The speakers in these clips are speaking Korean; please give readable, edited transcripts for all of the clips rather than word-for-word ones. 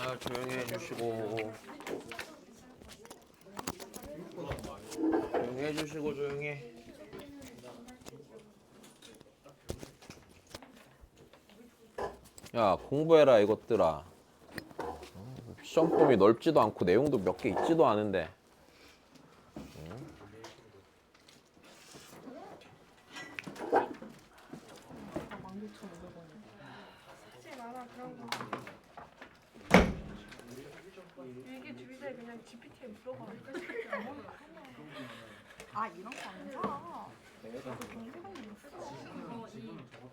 자, 조용히 해주시고. 조용히 해주시고, 조용히. 야, 공부해라, 이것들아. 시험 범위 넓지도 않고 내용도 몇 개 있지도 않은데. 이게 주위에 그냥 GPT에 물어봐. 아 이런 거 아니야? 경제관이 있어.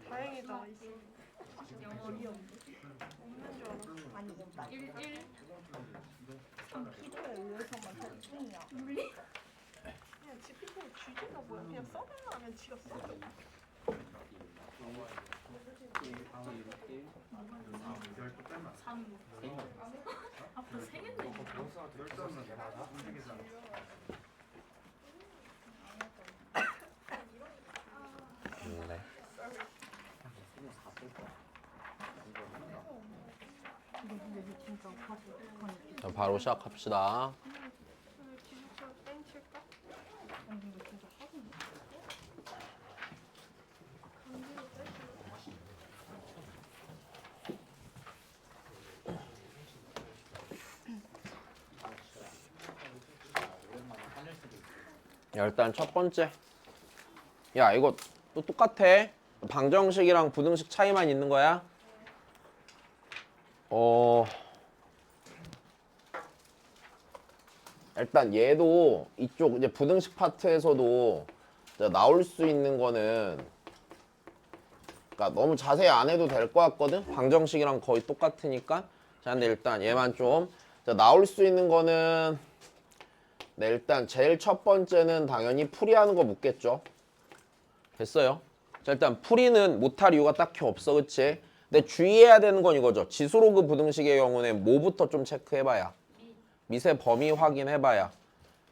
다행이다. 없는 줄 알았어. 아니 나 1 필요에 의해서만 할 뿐이야. 그냥 GPT의 주제가 뭐야? 그냥 써달라 하면 지가 써. 앞으로 세 개나 있어. 네. 자, 바로 시작합시다. 기숙사 땡칠까? 야, 일단 첫 번째. 야, 이거 또 똑같아. 방정식이랑 부등식 차이만 있는 거야. 일단 얘도 이쪽 이제 부등식 파트에서도 나올 수 있는 거는, 그러니까 너무 자세히 안 해도 될 것 같거든. 방정식이랑 거의 똑같으니까. 자, 근데 일단 얘만 좀 나올 수 있는 거는, 네, 일단 제일 첫 번째는 당연히 풀이하는 거 묻겠죠. 됐어요. 자, 일단 풀이는 못할 이유가 딱히 없어, 그치? 근데 주의해야 되는 건 이거죠. 지수로그 부등식의 경우는 뭐부터 좀 체크해봐야, 미세 범위 확인해봐야.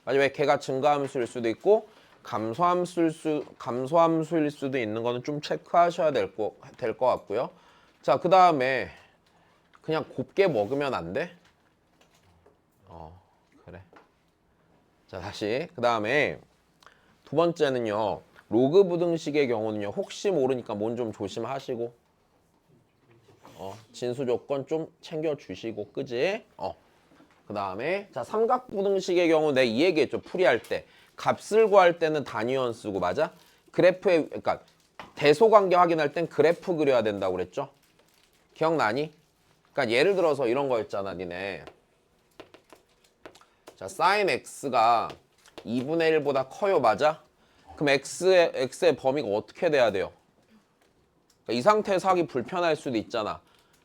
맞아, 왜 걔가 증가함수일 수도 있고 감소함수일 수도 있는 거는 좀 체크하셔야 될 거 같고요. 자, 그 다음에 그냥 곱게 먹으면 안 돼? 그래. 자, 다시 그 다음에 두 번째는요, 로그 부등식의 경우는요, 혹시 모르니까 뭔 좀 조심하시고, 진수 조건 좀 챙겨주시고, 그지? 그 다음에 자, 삼각 부등식의 경우 내가 이 얘기했죠. 풀이할 때 값을 구할 때는 단위원 쓰고, 맞아? 그래프에, 그러니까 대소관계 확인할 땐 그래프 그려야 된다고 그랬죠. 기억나니? 그러니까 예를 들어서 이런 거였잖아, 니네. 자, sin x가 2분의 1보다 커요, 맞아? 그럼 x의 범위가 어떻게 돼야 돼요? 그러니까 이 상태에서 하기 불편할 수도 있잖아.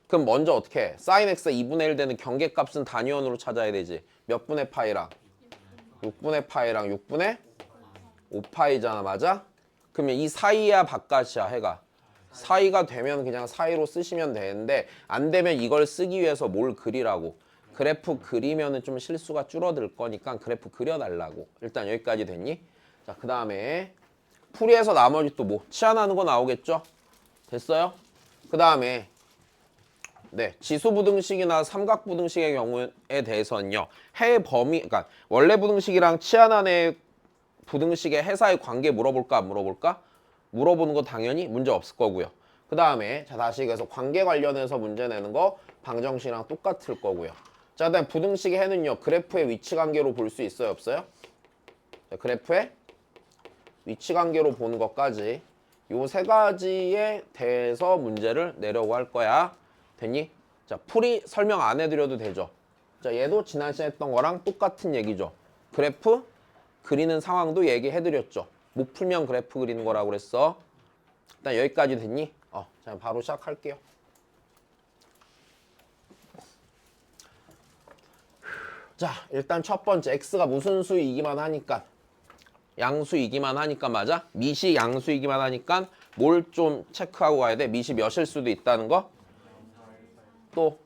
그럼 먼저 어떻게 해? sin x가 2분의 1 되는 경계값은 단위원으로 찾아야 되지. 몇 분의 파이랑? 6분의 파이랑 6분의 5파이잖아, 맞아? 그러면 이 사이야 바깥이야, 해가. 사이가 되면 그냥 사이로 쓰시면 되는데, 안 되면 이걸 쓰기 위해서 뭘 그리라고. 그래프 그리면은 좀 실수가 줄어들 거니까 그래프 그려달라고. 일단 여기까지 됐니? 자, 그 다음에 풀이해서 나머지 또 뭐 치환하는 거 나오겠죠? 됐어요? 그 다음에 네, 지수부등식이나 삼각부등식의 경우에 대해서는요, 해 범위, 그러니까 원래 부등식이랑 치환한의 부등식의 해사의 관계 물어볼까 안 물어볼까? 물어보는 거 당연히 문제 없을 거고요. 그 다음에 자, 다시 그래서 관계 관련해서 문제 내는 거 방정식이랑 똑같을 거고요. 자, 그다음 부등식의 해는요, 그래프의 위치 관계로 볼 수 있어요, 없어요? 자, 그래프의 위치 관계로 보는 것까지 요 세 가지에 대해서 문제를 내려고 할 거야. 됐니? 자, 풀이 설명 안 해드려도 되죠. 자, 얘도 지난 시간에 했던 거랑 똑같은 얘기죠. 그래프 그리는 상황도 얘기해드렸죠. 못 풀면 그래프 그리는 거라고 그랬어. 일단 여기까지 됐니? 자, 바로 시작할게요. 자, 일단 첫 번째 x가 무슨 수이기만 하니까, 양수이기만 하니까, 맞아? 미시 양수이기만 하니까 뭘 좀 체크하고 가야 돼? 미시 몇일 수도 있다는 거? 또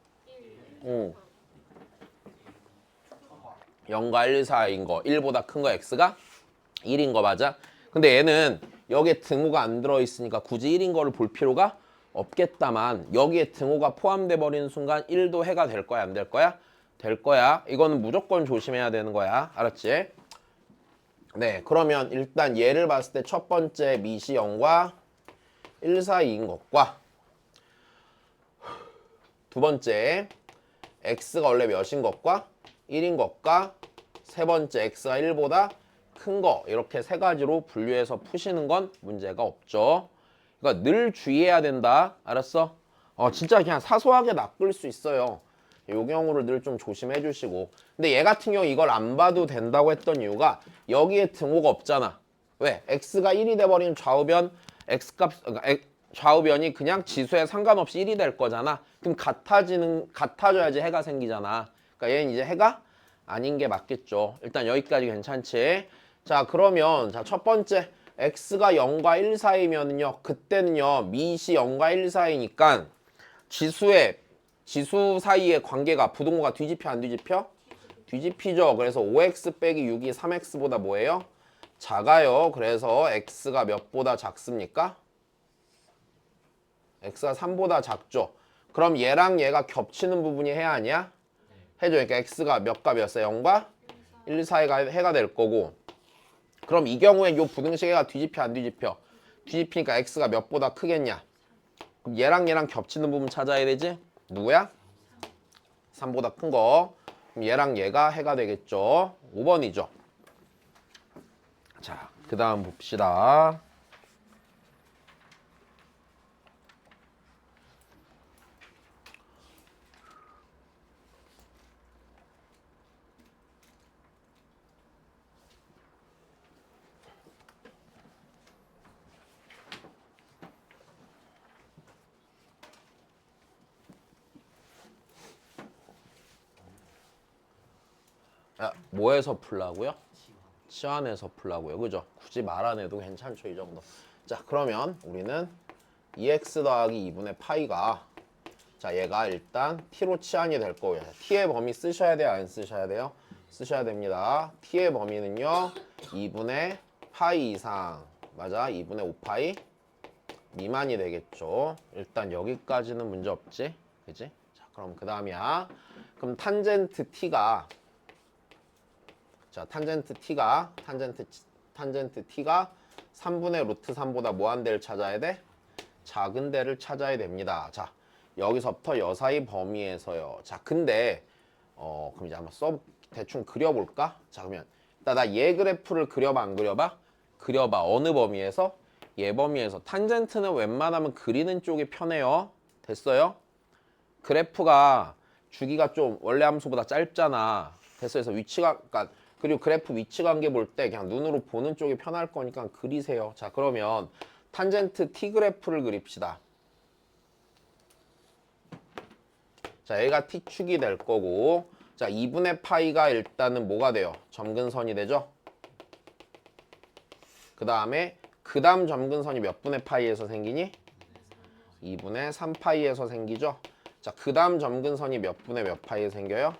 0과 1 사이인 거, 1보다 큰 거 x가 1인 거, 맞아? 근데 얘는 여기에 등호가 안 들어있으니까 굳이 1인 거를 볼 필요가 없겠다만 여기에 등호가 포함돼 버리는 순간 1도 해가 될 거야 안 될 거야? 될 거야. 이거는 무조건 조심해야 되는 거야. 알았지? 네, 그러면 일단 얘를 봤을 때 첫 번째 미시 0과 1 사이인 것과 두 번째 x가 원래 몇인 것과 1인 것과 세 번째 x가 1보다 큰 거 이렇게 세 가지로 분류해서 푸시는 건 문제가 없죠. 그러니까 늘 주의해야 된다. 알았어? 진짜 그냥 사소하게 낚을 수 있어요. 요 경우를 늘 좀 조심해 주시고. 근데 얘 같은 경우 이걸 안 봐도 된다고 했던 이유가 여기에 등호가 없잖아. 왜? x가 1이 돼버리면 좌우변 x값 그러니까 좌우변이 그냥 지수에 상관없이 1이 될 거잖아. 그럼 같아져야지 해가 생기잖아. 그러니까 얘는 이제 해가 아닌 게 맞겠죠. 일단 여기까지 괜찮지? 자, 그러면 첫 번째 x가 0과 1 사이면요. 그때는요. 미시 0과 1 사이니까 지수 사이의 관계가 부동호가 뒤집혀 안 뒤집혀? 뒤집히죠. 그래서 5x 빼기 6이 3x보다 뭐예요? 작아요. 그래서 x가 몇보다 작습니까? x가 3보다 작죠. 그럼 얘랑 얘가 겹치는 부분이 해 아니야? 해줘. 그러니까 x가 몇과 몇이야? 0과 1 사이가 해가 될 거고. 그럼 이 경우에 요 부등식해가 뒤집혀 안 뒤집혀? 뒤집히니까 x가 몇보다 크겠냐? 그럼 얘랑 겹치는 부분 찾아야 되지? 누구야? 3보다 큰 거. 그럼 얘랑 얘가 해가 되겠죠. 5번이죠. 자, 그 다음 봅시다. 뭐에서 풀라고요? 치환해서 풀라고요. 그죠? 굳이 말 안 해도 괜찮죠, 이 정도. 자, 그러면 우리는 2x 더하기 2분의 파이가 자, 얘가 일단 t로 치환이 될 거고요. t의 범위 쓰셔야 돼요, 안 쓰셔야 돼요? 쓰셔야 됩니다. t의 범위는요. 2분의 파이 이상 맞아, 2분의 5파이 미만이 되겠죠. 일단 여기까지는 문제 없지, 그지? 자, 그럼 그 다음이야. 그럼 탄젠트 t가 자, 탄젠트 t가 3분의 루트 3보다 뭐한 대를 찾아야 돼? 작은 대를 찾아야 됩니다. 자, 여기서부터 여사이 범위에서요. 자, 근데 그럼 이제 한번 대충 그려볼까? 자, 그러면 일단 나 얘 그래프를 그려봐 안 그려봐? 그려봐. 어느 범위에서? 얘 범위에서. 탄젠트는 웬만하면 그리는 쪽이 편해요. 됐어요? 그래프가 주기가 좀 원래 함수보다 짧잖아. 됐어요. 그래서 위치가 그러니까 그리고 그래프 위치 관계 볼 때 그냥 눈으로 보는 쪽이 편할 거니까 그리세요. 자, 그러면 탄젠트 t 그래프를 그립시다. 자, 얘가 t축이 될 거고 자, 2분의 파이가 일단은 뭐가 돼요? 점근선이 되죠? 그 다음에 그 다음 점근선이 몇 분의 파이에서 생기니? 2분의 3파이에서 생기죠? 자, 그 다음 점근선이 몇 분의 몇 파이에 생겨요?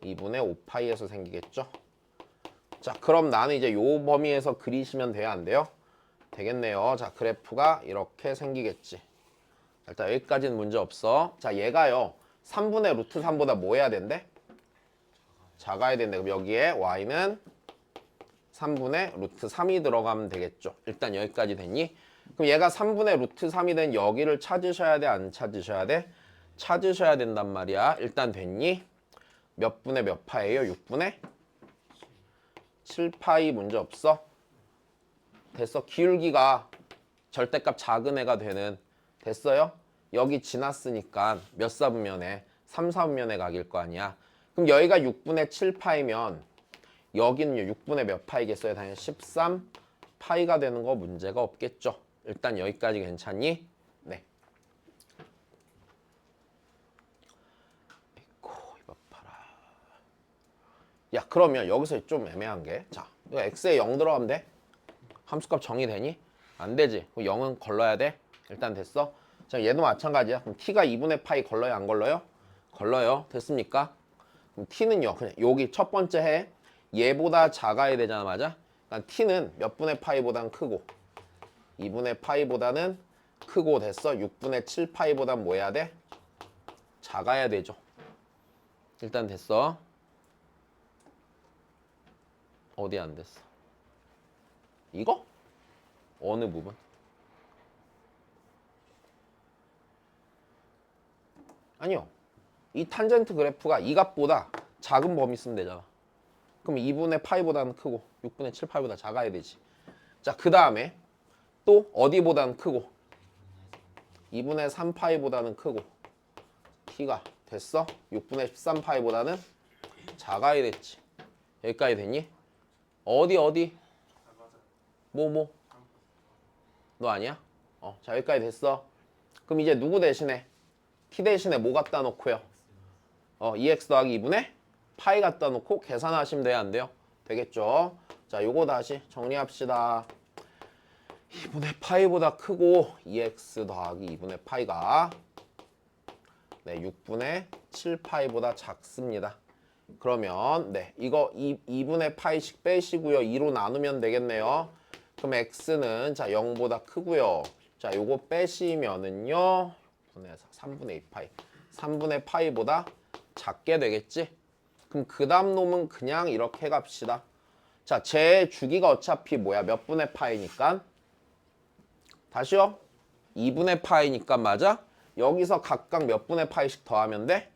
2분의 5파이에서 생기겠죠? 자, 그럼 나는 이제 요 범위에서 그리시면 돼요, 안 돼요? 되겠네요. 자, 그래프가 이렇게 생기겠지. 일단 여기까지는 문제 없어. 자, 얘가요. 3분의 루트 3보다 뭐 해야 된대? 작아야 된대. 그럼 여기에 y는 3분의 루트 3이 들어가면 되겠죠. 일단 여기까지 됐니? 그럼 얘가 3분의 루트 3이 된 여기를 찾으셔야 돼, 안 찾으셔야 돼? 찾으셔야 된단 말이야. 일단 됐니? 몇 분의 몇 파예요? 6분의 7파이 문제 없어? 됐어. 기울기가 절대값 작은 애가 되는 됐어요? 여기 지났으니까 몇 사분면에? 3, 4분면에 각일 거 아니야. 그럼 여기가 6분의 7파이면 여기는요 6분의 몇 파이겠어요? 당연히 13파이가 되는 거 문제가 없겠죠. 일단 여기까지 괜찮니? 네. 이거 봐라. 야, 그러면 여기서 좀 애매한 게 자, 이거 x에 0 들어가면 돼? 함수값 정의되니? 안 되지. 그럼 0은 걸러야 돼? 일단 됐어? 자, 얘도 마찬가지야. 그럼 t가 2분의 파이 걸러요? 안 걸러요? 걸러요. 됐습니까? 그럼 t는요. 그냥 여기 첫 번째 해. 얘보다 작아야 되잖아. 맞아? 그러니까 t는 몇 분의 파이보다는 크고 2분의 파이보다는 크고 됐어. 6분의 7파이보단 뭐 해야 돼? 작아야 되죠. 일단 됐어. 어디 안 됐어? 이거? 어느 부분? 아니요. 이 탄젠트 그래프가 이 값보다 작은 범위 쓰면 되잖아. 그럼 2분의 파이보다는 크고 6분의 7파이보다 작아야 되지. 자, 그 다음에 또 어디보다는 크고 2분의 3파이보다는 크고 t가 됐어? 6분의 13파이보다는 작아야 됐지. 여기까지 됐니? 어디? 뭐? 너 아니야? 자, 여기까지 됐어. 그럼 이제 누구 대신에? t 대신에 뭐 갖다 놓고요? 2x 더하기 2분의 파이 갖다 놓고 계산하시면 돼요, 안 돼요? 되겠죠? 자, 요거 다시 정리합시다. 2분의 파이보다 크고 2x 더하기 2분의 파이가 6분의 7파이보다 작습니다. 그러면 이거 2분의 파이씩 빼시고요. 2로 나누면 되겠네요. 그럼 x는 자 0보다 크고요. 자, 요거 빼시면은요. 3분의 2파이. 3분의 파이보다 작게 되겠지? 그럼 그 다음 놈은 그냥 이렇게 갑시다. 자, 제 주기가 어차피 뭐야? 몇 분의 파이니까? 다시요. 2분의 파이니까 맞아? 여기서 각각 몇 분의 파이씩 더하면 돼?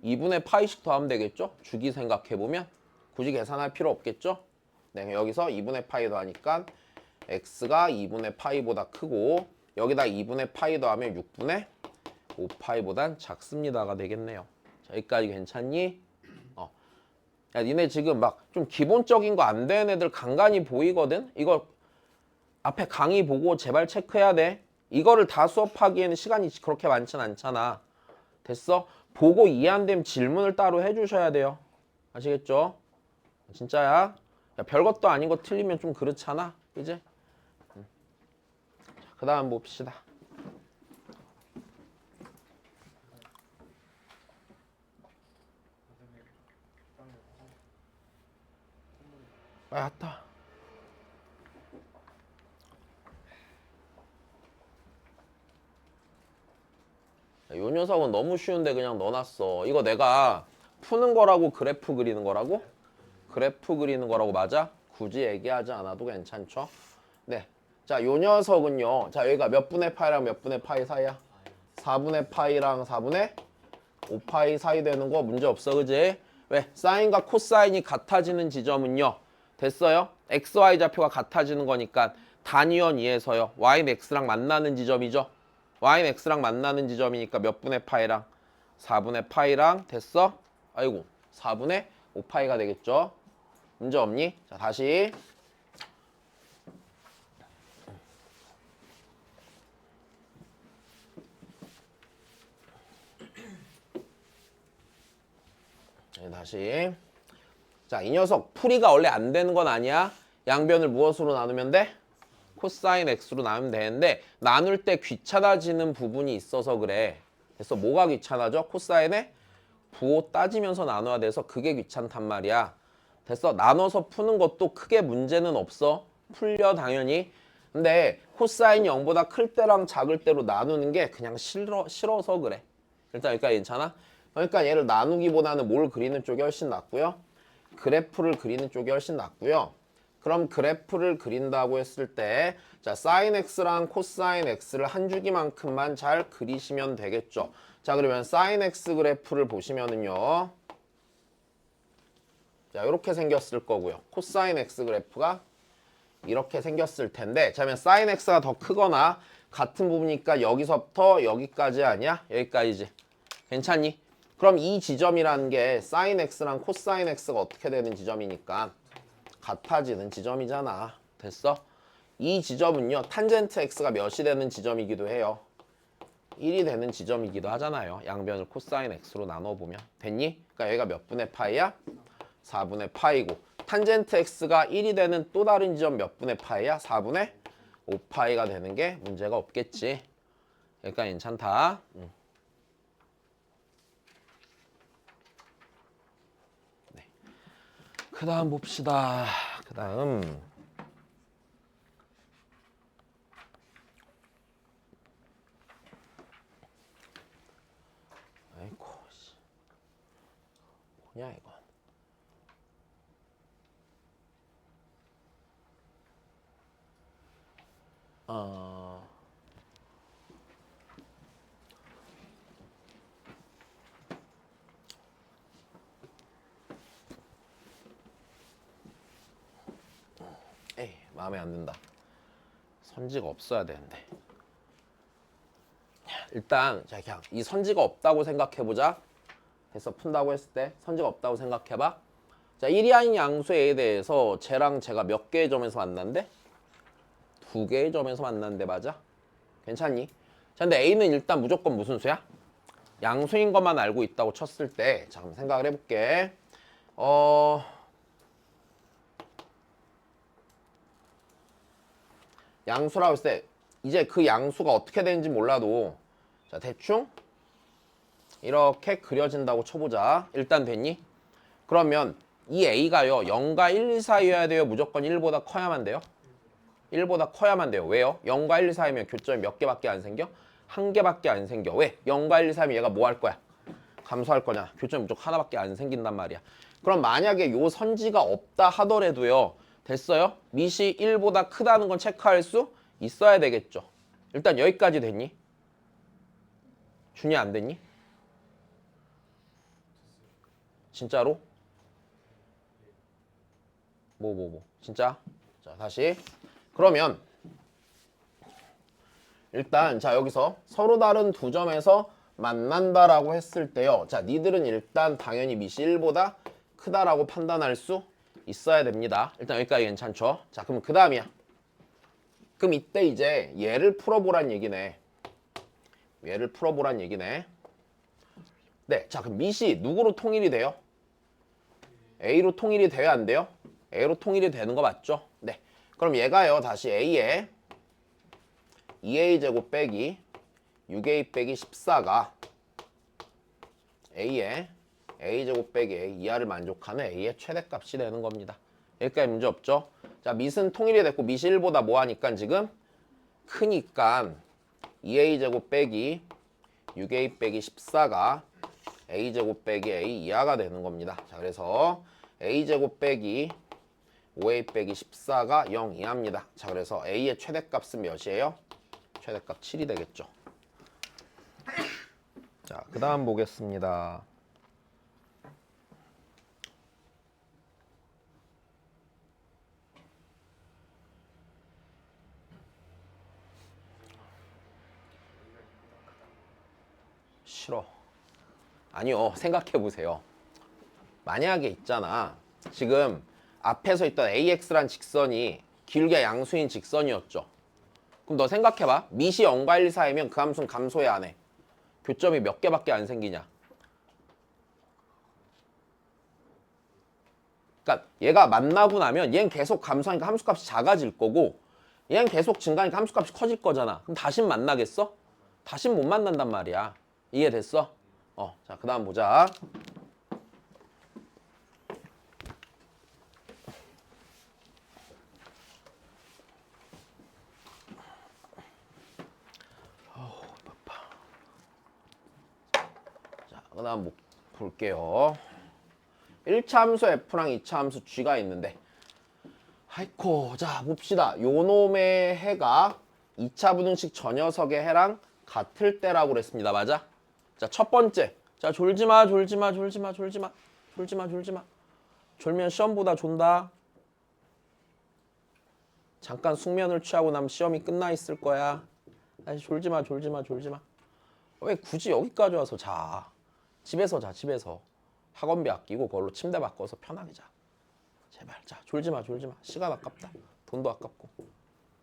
2분의 파이씩 더하면 되겠죠? 주기 생각해보면 굳이 계산할 필요 없겠죠? 네, 여기서 2분의 파이 더하니까 x가 2분의 파이보다 크고 여기다 2분의 파이 더하면 6분의 5파이보단 작습니다가 되겠네요. 자, 여기까지 괜찮니? 야, 니네 지금 막 좀 기본적인 거 안 되는 애들 간간히 보이거든? 이거 앞에 강의 보고 제발 체크해야 돼. 이거를 다 수업하기에는 시간이 그렇게 많진 않잖아. 됐어? 보고 이해 안 되면 질문을 따로 해주셔야 돼요. 아시겠죠? 진짜야? 야, 별것도 아닌 거 틀리면 좀 그렇잖아. 이제? 그 다음 봅시다. 왔다. 요 녀석은 너무 쉬운데 그냥 넣어놨어. 이거 내가 푸는 거라고 그래프 그리는 거라고? 그래프 그리는 거라고 맞아? 굳이 얘기하지 않아도 괜찮죠? 네. 자, 요 녀석은요. 자, 여기가 몇 분의 파이랑 몇 분의 파이 사이야? 4분의 파이랑 4분의 5파이 사이 되는 거 문제 없어, 그지? 왜? 사인과 코사인이 같아지는 지점은요. 됐어요? XY 좌표가 같아지는 거니까 단위원 2에서요. Y는 X랑 만나는 지점이죠. Y는 X랑 만나는 지점이니까 몇 분의 파이랑 4분의 파이랑 됐어? 아이고 4분의 5파이가 되겠죠. 문제 없니? 자, 다시 다시 자, 이 녀석 풀이가 원래 안 되는 건 아니야. 양변을 무엇으로 나누면 돼? 코사인 x로 나누면 되는데 나눌 때 귀찮아지는 부분이 있어서 그래. 그래서 뭐가 귀찮아져? 코사인에 부호 따지면서 나눠야 돼서 그게 귀찮단 말이야. 됐어? 나눠서 푸는 것도 크게 문제는 없어. 풀려 당연히. 근데 코사인이 0보다 클 때랑 작을 때로 나누는 게 그냥 싫어서 그래. 일단 여기까지 괜찮아? 그러니까 얘를 나누기보다는 뭘 그리는 쪽이 훨씬 낫고요. 그래프를 그리는 쪽이 훨씬 낫고요. 그럼 그래프를 그린다고 했을 때 자, 사인 x랑 코사인 x를 한 주기만큼만 잘 그리시면 되겠죠. 자, 그러면 사인 x 그래프를 보시면은요. 자, 이렇게 생겼을 거고요. 코사인 x 그래프가 이렇게 생겼을 텐데 자, 그러면 사인 x가 더 크거나 같은 부분이니까 여기서부터 여기까지 아니야? 여기까지지. 괜찮니? 그럼 이 지점이라는 게 사인 x랑 코사인 x가 어떻게 되는 지점이니까 같아지는 지점이잖아. 됐어? 이 지점은요. 탄젠트 x가 몇이 되는 지점이기도 해요. 1이 되는 지점이기도 하잖아요. 양변을 코사인 x로 나눠보면. 됐니? 그러니까 여기가 몇 분의 파이야? 4분의 파이고 탄젠트 x가 1이 되는 또 다른 지점 몇 분의 파이야? 4분의 5파이가 되는 게 문제가 없겠지. 그러니까 괜찮다. 그 다음 봅시다. 그 다음 뭐냐 이건. 에이, 마음에 안 든다. 선지가 없어야 되는데. 일단 자 그냥 이 선지가 없다고 생각해보자. 됐어. 푼다고 했을 때 선지가 없다고 생각해봐. 자, 1이 아닌 양수 A에 대해서 쟤랑 쟤가 몇 개의 점에서 만난대? 2개의 점에서 만난대. 맞아? 괜찮니? 자, 근데 A는 일단 무조건 무슨 수야? 양수인 것만 알고 있다고 쳤을 때, 자, 그럼 생각을 해볼게. 양수라고 했을 때 이제 그 양수가 어떻게 되는지 몰라도 자, 대충 이렇게 그려진다고 쳐보자. 일단 됐니? 그러면 이 A가요 0과 1, 2 사이여야 돼요? 무조건 1보다 커야만 돼요? 1보다 커야만 돼요. 왜요? 0과 1, 2 사이면 교점이 몇 개밖에 안 생겨? 한 개밖에 안 생겨. 왜? 0과 1, 2 사이면 얘가 뭐 할 거야? 감소할 거냐? 교점이 무조건 하나밖에 안 생긴단 말이야. 그럼 만약에 요 선지가 없다 하더라도요. 됐어요? 밑이 1보다 크다는 건 체크할 수 있어야 되겠죠. 일단 여기까지 됐니? 준이 안 됐니? 진짜로? 진짜? 자, 다시. 그러면 일단 자 여기서 서로 다른 두 점에서 만난다라고 했을 때요. 자, 니들은 일단 당연히 밑이 1보다 크다라고 판단할 수 있어야 됩니다. 일단 여기까지 괜찮죠? 자, 그럼 그 다음이야. 그럼 이때 이제 얘를 풀어보란 얘기네. 얘를 풀어보란 얘기네. 네, 자 그럼 밑이 누구로 통일이 돼요? A로 통일이 돼야 안 돼요? A로 통일이 되는 거 맞죠? 네. 그럼 얘가요 다시 A에 2A제곱 빼기 6A 빼기 14가 A에 A제곱 빼기 A 이하를 만족하는 A의 최대값이 되는 겁니다. 여기까지 문제 없죠? 자, 밑은 통일이 됐고 밑이 1보다 뭐 하니까 지금 크니까 2A제곱 빼기 6A 빼기 14가 A제곱 빼기 A 이하가 되는 겁니다. 자, 그래서 A제곱 빼기 5A 빼기 14가 0 이하입니다. 자, 그래서 A의 최대값은 몇이에요? 최대값 7이 되겠죠. 자, 그 다음 보겠습니다. 싫어. 아니요, 생각해보세요. 만약에 있잖아. 지금 앞에서 있던 AX란 직선이 길게 양수인 직선이었죠. 그럼 너 생각해봐. 밑이 0과 1 사이면 그 함수는 감소해 안 해? 교점이 몇 개밖에 안 생기냐? 그러니까 얘가 만나고 나면 얘는 계속 감소하니까 함수값이 작아질 거고 얘는 계속 증가하니까 함수값이 커질 거잖아. 그럼 다신 만나겠어? 다신 못 만난단 말이야. 이해됐어? 자, 그 다음 보자. 자, 그 다음 볼게요. 1차 함수 F랑 2차 함수 G가 있는데 아이코, 자 봅시다. 요 놈의 해가 2차 분응식 저 녀석의 해랑 같을 때라고 그랬습니다. 맞아? 자, 첫 번째. 자, 졸지마. 졸면 시험보다 존다. 잠깐 숙면을 취하고 나면 시험이 끝나 있을 거야. 다시 졸지마. 왜 굳이 여기까지 와서 자? 집에서 자, 집에서. 학원비 아끼고 그걸로 침대 바꿔서 편하게 자. 제발. 자, 졸지마. 시간 아깝다. 돈도 아깝고.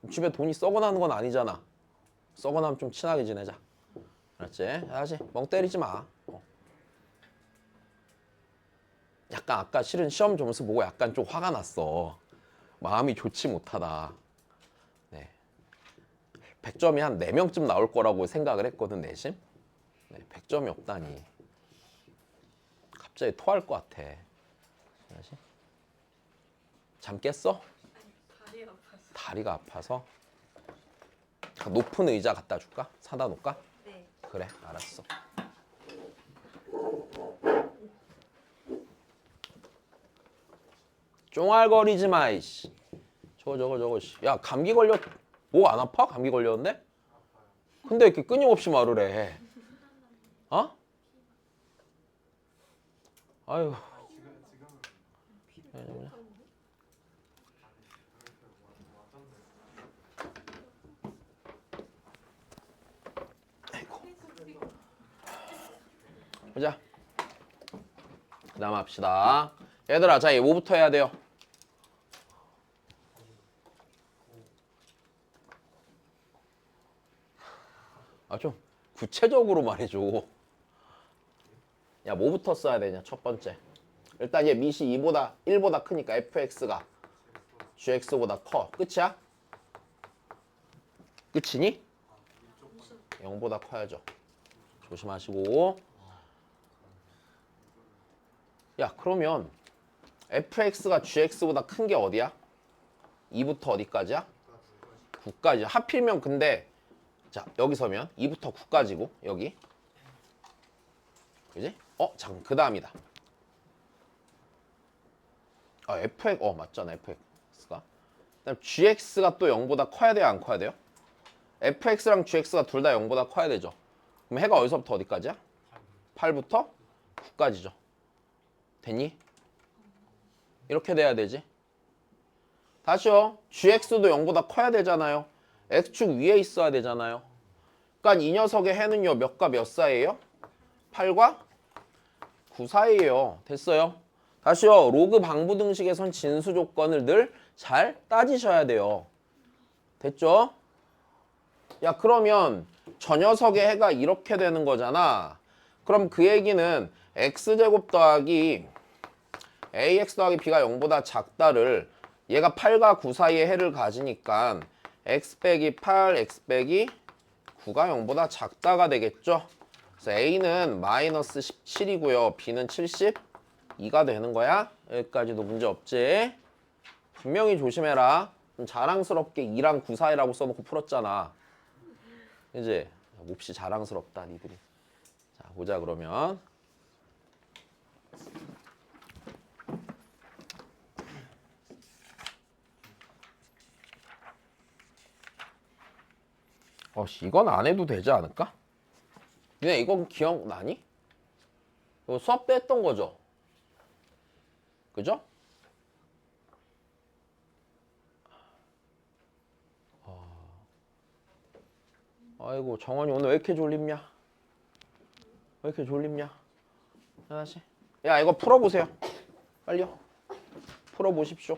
집에 돈이 썩어나는 건 아니잖아. 썩어나면 좀 친하게 지내자. 알았지? 자, 다시 멍 때리지 마. 약간 아까 실은 시험 점수 보고 약간 좀 화가 났어. 마음이 좋지 못하다. 네. 100점이 한 4명쯤 나올 거라고 생각을 했거든, 내심. 네, 100점이 없다니. 갑자기 토할 것 같아. 다시. 잠 깼어? 다리 아파서. 다리가 아파서? 높은 의자 갖다 줄까? 사다 놓을까? 네. 그래, 알았어. 쫑알거리지 마 이씨. 저거 씨. 야 감기 걸렸. 목 안 아파? 감기 걸렸는데? 근데 이렇게 끊임없이 말을 해. 어? 아유. 아이고. 보자. 그 다음 합시다. 얘들아, 자, 얘 뭐부터 해야 돼요? 아, 좀 구체적으로 말해줘. 야, 뭐부터 써야 되냐, 첫 번째. 일단 얘 밑이 1보다 크니까 fx가 gx보다 커. 끝이야? 끝이니? 0보다 커야죠. 조심하시고. 야, 그러면 fx가 gx보다 큰 게 어디야? 2부터 어디까지야? 9까지. 하필이면 근데 자, 여기 서면 2부터 9까지고 여기. 그지? 잠깐 그 다음이다. fx 맞잖아. fx가. 그다음 gx가 또 0보다 커야 돼요, 안 커야 돼요? fx랑 gx가 둘 다 0보다 커야 되죠. 그럼 해가 어디서부터 어디까지야? 8부터 9까지죠. 됐니? 이렇게 돼야 되지. 다시요. gx도 0보다 커야 되잖아요. x축 위에 있어야 되잖아요. 그러니까 이 녀석의 해는요. 몇과 몇 사이에요? 8과 9 사이에요. 됐어요? 다시요. 로그 방부등식에선 진수 조건을 늘 잘 따지셔야 돼요. 됐죠? 야, 그러면 저 녀석의 해가 이렇게 되는 거잖아. 그럼 그 얘기는 x제곱 더하기 ax 더하기 b가 0보다 작다를 얘가 8과 9 사이의 해를 가지니까 x 빼기 8, x 빼기 9가 0보다 작다가 되겠죠. 그래서 a는 마이너스 17이고요. b는 72가 되는 거야. 여기까지도 문제 없지. 분명히 조심해라. 좀 자랑스럽게 2랑 9 사이라고 써놓고 풀었잖아. 이제 몹시 자랑스럽다 니들이. 자, 보자 그러면. 이건 안 해도 되지 않을까? 니네 이건 기억나니? 이거 수업 때 했던 거죠? 그죠? 아이고 정원이 오늘 왜 이렇게 졸립냐? 왜 이렇게 졸립냐? 하나씩. 야 이거 풀어보세요. 빨리요. 풀어보십시오.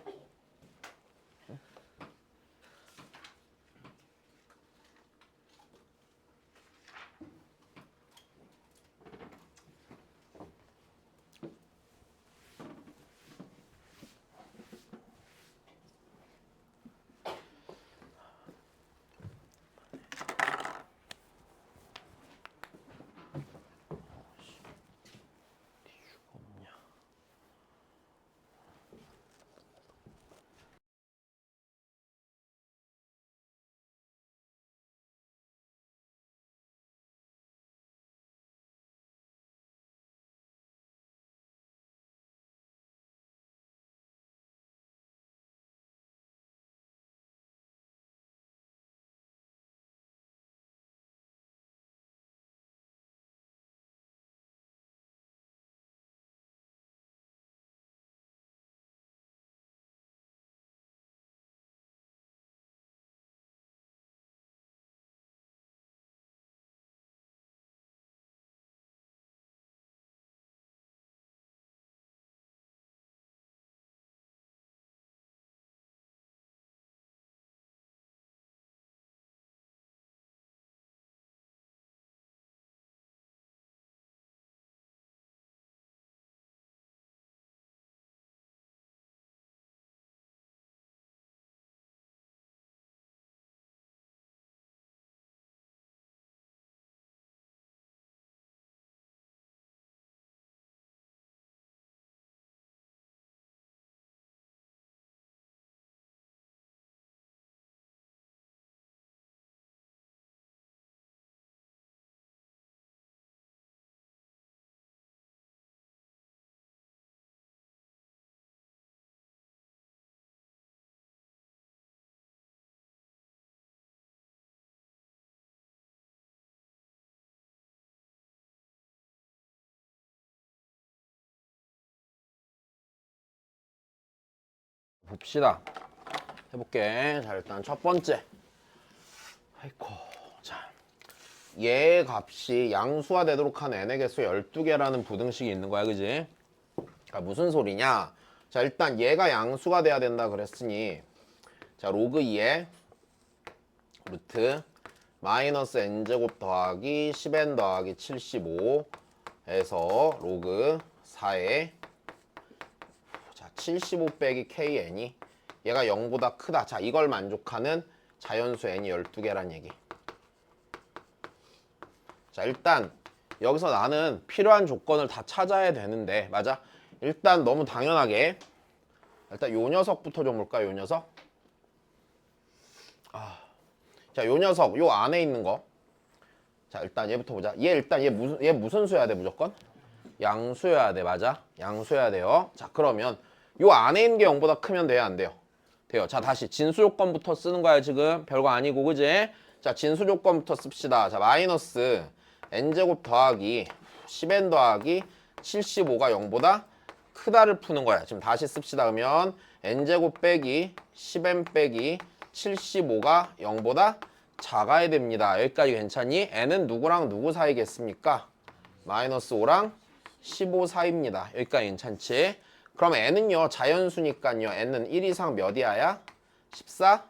봅시다. 해볼게. 자, 일단 첫 번째. 아이고. 자, 얘 값이 양수가 되도록 한 n의 개수 12개라는 부등식이 있는 거야, 그지? 그러니까 무슨 소리냐? 자, 일단 얘가 양수가 돼야 된다 그랬으니, 자, 로그 2에 루트 마이너스 n제곱 더하기 10n 더하기 75 에서 로그 4에 자, 75 빼기 kn이 얘가 0보다 크다. 자, 이걸 만족하는 자연수 n이 12개란 얘기. 자, 일단 여기서 나는 필요한 조건을 다 찾아야 되는데, 맞아? 일단 너무 당연하게 일단 요 녀석부터 좀 볼까? 요 녀석. 자, 요 녀석 요 안에 있는 거. 자, 일단 얘부터 보자. 얘 무슨 수여야 돼, 무조건? 양수여야 돼, 맞아? 양수여야 돼요. 자, 그러면 요 안에 있는 게 0보다 크면 돼요, 안 돼요? 돼요. 자, 다시 진수 조건부터 쓰는 거야, 지금. 별거 아니고, 그지? 자, 진수 조건부터 씁시다. 자, 마이너스 n제곱 더하기 10n 더하기 75가 0보다 크다를 푸는 거야. 지금 다시 씁시다. 그러면 n제곱 빼기 10n 빼기 75가 0보다 작아야 됩니다. 여기까지 괜찮니? n은 누구랑 누구 사이겠습니까? 마이너스 5랑 15 사이입니다. 여기까지 괜찮지? 그럼 n은요, 자연수니까요. n은 1 이상 몇 이하야? 14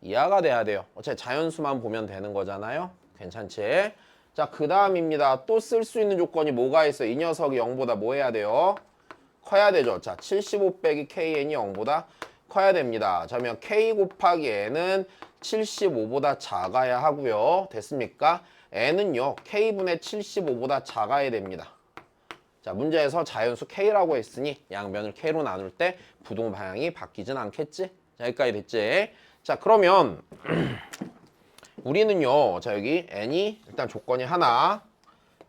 이하가 돼야 돼요. 어차피 자연수만 보면 되는 거잖아요. 괜찮지? 자, 그 다음입니다. 또 쓸 수 있는 조건이 뭐가 있어? 이 녀석이 0보다 뭐 해야 돼요? 커야 되죠. 자, 75 빼기 kn이 0보다 커야 됩니다. 자, 그러면 k 곱하기 n은 75보다 작아야 하고요. 됐습니까? n은요, k분의 75보다 작아야 됩니다. 자, 문제에서 자연수 k라고 했으니 양변을 k로 나눌 때 부동 방향이 바뀌진 않겠지? 자, 여기까지 됐지? 자, 그러면 우리는요, 자, 여기 n이 일단 조건이 하나,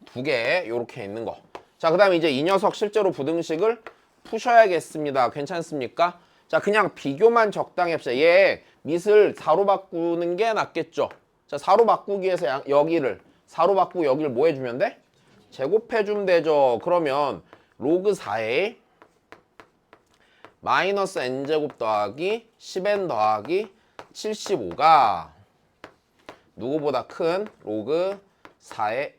두 개 요렇게 있는 거. 자, 그 다음에 이제 이 녀석 실제로 부등식을 푸셔야겠습니다. 괜찮습니까? 자, 그냥 비교만 적당히 합시다. 얘 밑을 4로 바꾸는 게 낫겠죠? 자, 4로 바꾸기 위해서 여기를 4로 바꾸고 여기를 뭐 해주면 돼? 제곱해주면 되죠. 그러면 로그 4에 마이너스 n제곱 더하기 10n 더하기 75가 누구보다 큰 로그 4에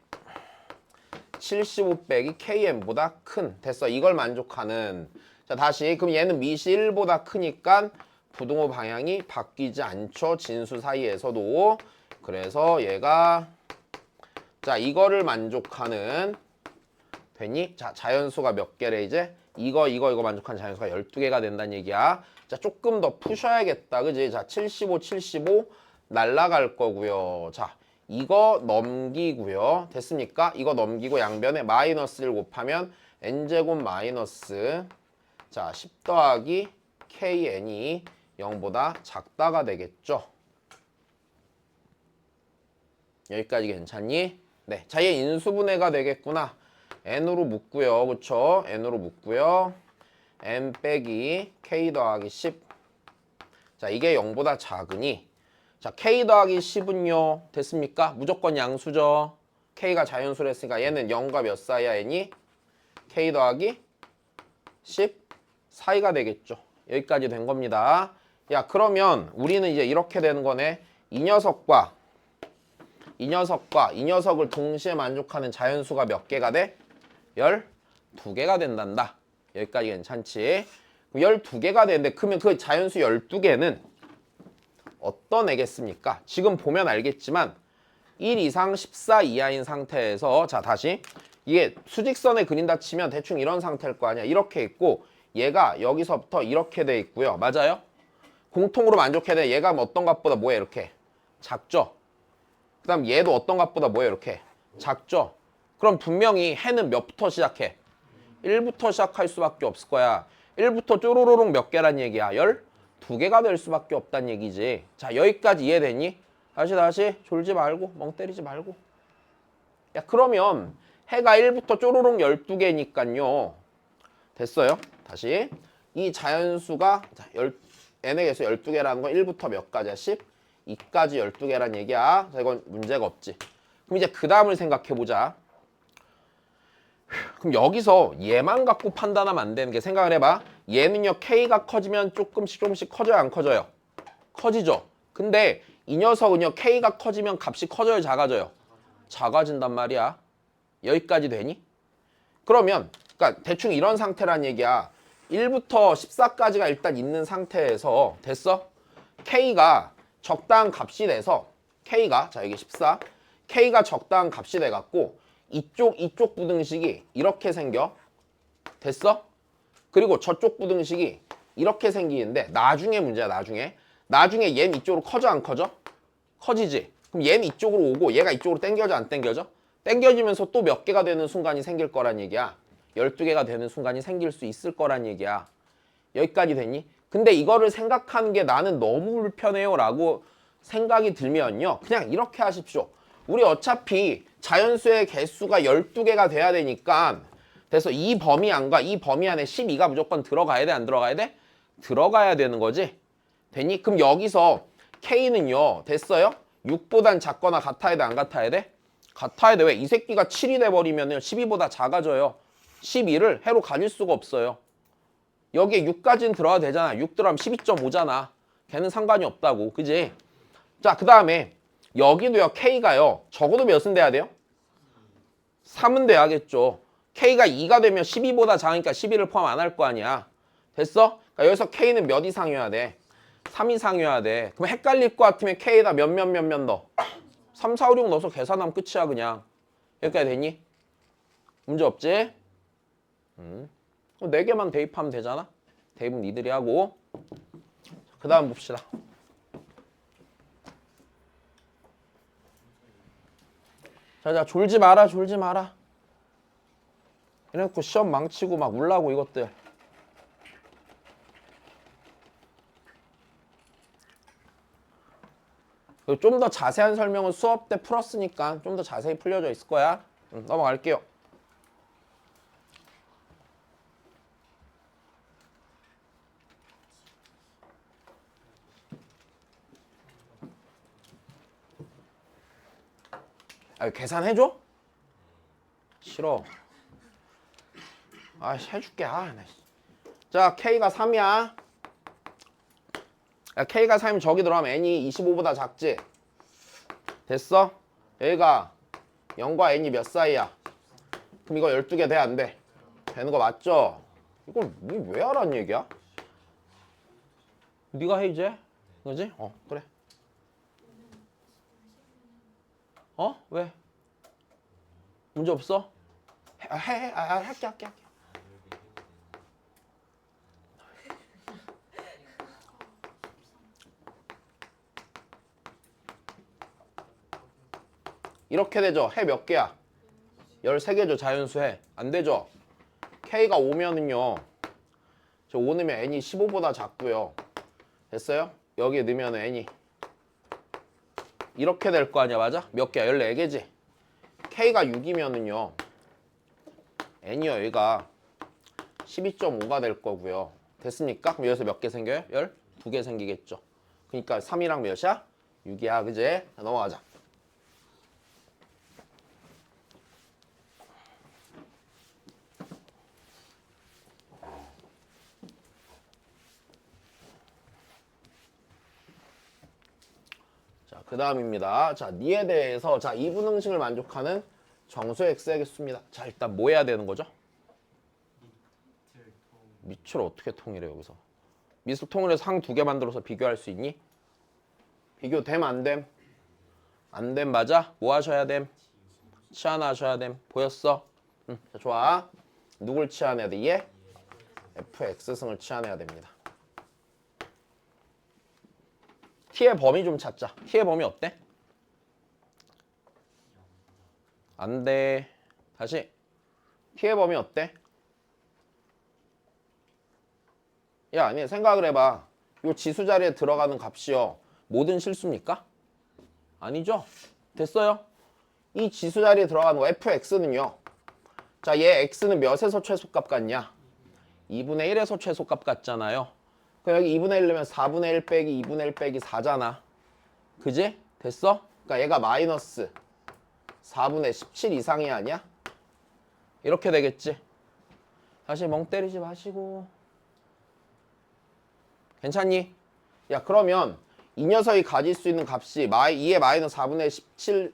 75 빼기 kn보다 큰. 됐어. 이걸 만족하는. 자, 다시. 그럼 얘는 밑이 1보다 크니까 부등호 방향이 바뀌지 않죠. 진수 사이에서도. 그래서 얘가 자, 이거를 만족하는 되니? 자, 자연수가 몇 개래 이제? 이거 만족하는 자연수가 12개가 된다는 얘기야. 자, 조금 더 푸셔야겠다. 그지? 자, 75 날라갈 거고요. 자, 이거 넘기고요. 됐습니까? 이거 넘기고 양변에 마이너스를 곱하면 n제곱 마이너스 자, 10 더하기 kn이 0보다 작다가 되겠죠. 여기까지 괜찮니? 네. 자, 얘 인수분해가 되겠구나. n으로 묶고요. 그쵸? n으로 묶고요. n 빼기 k 더하기 10. 자, 이게 0보다 작으니 자, k 더하기 10은요. 됐습니까? 무조건 양수죠. k가 자연수로 했으니까 얘는 0과 몇 사이야, n이? k 더하기 10 사이가 되겠죠. 여기까지 된 겁니다. 야, 그러면 우리는 이제 이렇게 되는 거네. 이 녀석과 이 녀석을 동시에 만족하는 자연수가 몇 개가 돼? 12개가 된단다. 여기까지 괜찮지? 12개가 되는데 그러면 그 자연수 12개는 어떤 애겠습니까? 지금 보면 알겠지만 1 이상 14 이하인 상태에서 자, 다시 이게 수직선에 그린다 치면 대충 이런 상태일 거 아니야. 이렇게 있고 얘가 여기서부터 이렇게 돼 있고요. 맞아요? 공통으로 만족해야 돼. 얘가 어떤 값보다 뭐해? 이렇게 작죠? 그 다음 얘도 어떤 값보다 뭐해? 이렇게 작죠? 그럼 분명히 해는 몇부터 시작해? 1부터 시작할 수밖에 없을 거야. 1부터 쪼로로롱 몇 개란 얘기야? 12개가 될 수밖에 없단 얘기지. 자, 여기까지 이해되니? 다시 졸지 말고 멍 때리지 말고. 야, 그러면 해가 1부터 쪼로롱 12개니까요. 됐어요? 다시 이 자연수가 n의 개수 12개라는 건 1부터 몇 가지야? 12까지 12개란 얘기야. 자, 이건 문제가 없지. 그럼 이제 그 다음을 생각해보자. 그럼 여기서 얘만 갖고 판단하면 안 되는 게 생각을 해봐. 얘는요 K가 커지면 조금씩 커져요 안 커져요? 커지죠. 근데 이 녀석은요 K가 커지면 값이 커져요 작아져요? 작아진단 말이야. 여기까지 되니? 그러면 그러니까 대충 이런 상태란 얘기야. 1부터 14까지가 일단 있는 상태에서 됐어? K가 적당한 값이 돼서 K가 자 여기 14 K가 적당한 값이 돼갖고 이쪽 부등식이 이렇게 생겨. 됐어? 그리고 저쪽 부등식이 이렇게 생기는데 나중에 문제야 나중에 얘는 이쪽으로 커져 안 커져? 커지지. 그럼 얘는 이쪽으로 오고 얘가 이쪽으로 당겨져 안 당겨져? 당겨지면서 또 몇 개가 되는 순간이 생길 거란 얘기야. 12개가 되는 순간이 생길 수 있을 거란 얘기야. 여기까지 됐니? 근데 이거를 생각하는 게 나는 너무 불편해요 라고 생각이 들면요 그냥 이렇게 하십시오. 우리 어차피 자연수의 개수가 12개가 돼야 되니까 그래서 이 범위 안과 이 범위 안에 12가 무조건 들어가야 돼 안 들어가야 돼? 들어가야 되는 거지. 됐니? 그럼 여기서 K는요 됐어요? 6보단 작거나 같아야 돼 안 같아야 돼? 같아야 돼. 왜? 이 새끼가 7이 돼버리면 12보다 작아져요. 12를 해로 가질 수가 없어요. 여기에 6까지는 들어가도 되잖아. 6 들어가면 12.5잖아. 걔는 상관이 없다고. 그지? 자, 그 다음에 여기도요. K가요. 적어도 몇은 돼야 돼요? 3은 돼야겠죠. K가 2가 되면 12보다 작으니까 12를 포함 안 할 거 아니야. 됐어? 그러니까 여기서 K는 몇 이상이어야 돼? 3 이상이어야 돼. 그럼 헷갈릴 것 같으면 K에다 몇 넣어? 3, 4, 5, 6 넣어서 계산하면 끝이야 그냥. 여기까지 됐니? 문제 없지? 4개만 대입하면 되잖아. 대입은 니들이 하고. 그 다음 봅시다. 자, 졸지 마라. 이래놓고 시험 망치고 막 울라고 이것들. 좀 더 자세한 설명은 수업 때 풀었으니까 좀 더 자세히 풀려져 있을 거야. 넘어갈게요. 계산해줘? 싫어. 해줄게. 자, K가 3이야. K가 3이면 저기 들어가면 N이 25보다 작지? 됐어? 여기가 0과 N이 몇 사이야? 그럼 이거 12개 돼? 안 돼? 되는 거 맞죠? 이걸 왜 하라는 얘기야? 네가 해 이제? 그지? 그래. 왜? 문제 없어? 할게. 이렇게 되죠? 해 몇 개야? 13개죠 자연수 해. 안 되죠? K가 5면은요. 저 5 넣으면 N이 15보다 작고요. 됐어요? 여기에 넣으면 N이 이렇게 될 거 아니야 맞아? 몇 개야? 14개지? K가 6이면은요. N이요 여기가 12.5가 될 거고요. 됐습니까? 그럼 여기서 몇 개 생겨요? 12개 생기겠죠. 그러니까 3이랑 몇이야? 6이야 그지? 자, 넘어가자. 그 다음입니다. 자, 니에 대해서 자 이분응식을 만족하는 정수의 x의 개수입니다. 자, 일단 뭐 해야 되는 거죠? 밑을 어떻게 통일해 여기서? 밑을 통일해서 항 2개 만들어서 비교할 수 있니? 비교됨 안 됨? 안 됨 맞아? 뭐 하셔야 됨? 치환하셔야 됨. 보였어? 자, 좋아. 누굴 치환해야 돼? 얘? fx승을 치환해야 됩니다. t의 범위 좀 찾자. t의 범위 어때? 안 돼. 다시. t의 범위 어때? 야, 아니 생각을 해봐. 요 지수 자리에 들어가는 값이요. 모든 실수입니까? 아니죠? 됐어요? 이 지수 자리에 들어가는 거 fx는요. 자, 얘 x는 몇에서 최소값 같냐? 2분의 1에서 최소값 같잖아요. 그럼 여기 2분의 1 넣으면 4분의 1 빼기 2분의 1 빼기 4잖아. 그지? 됐어? 그러니까 얘가 마이너스 4분의 17 이상이 아니야? 이렇게 되겠지? 다시 멍 때리지 마시고 괜찮니? 야 그러면 이 녀석이 가질 수 있는 값이 2의 마이너스 4분의 17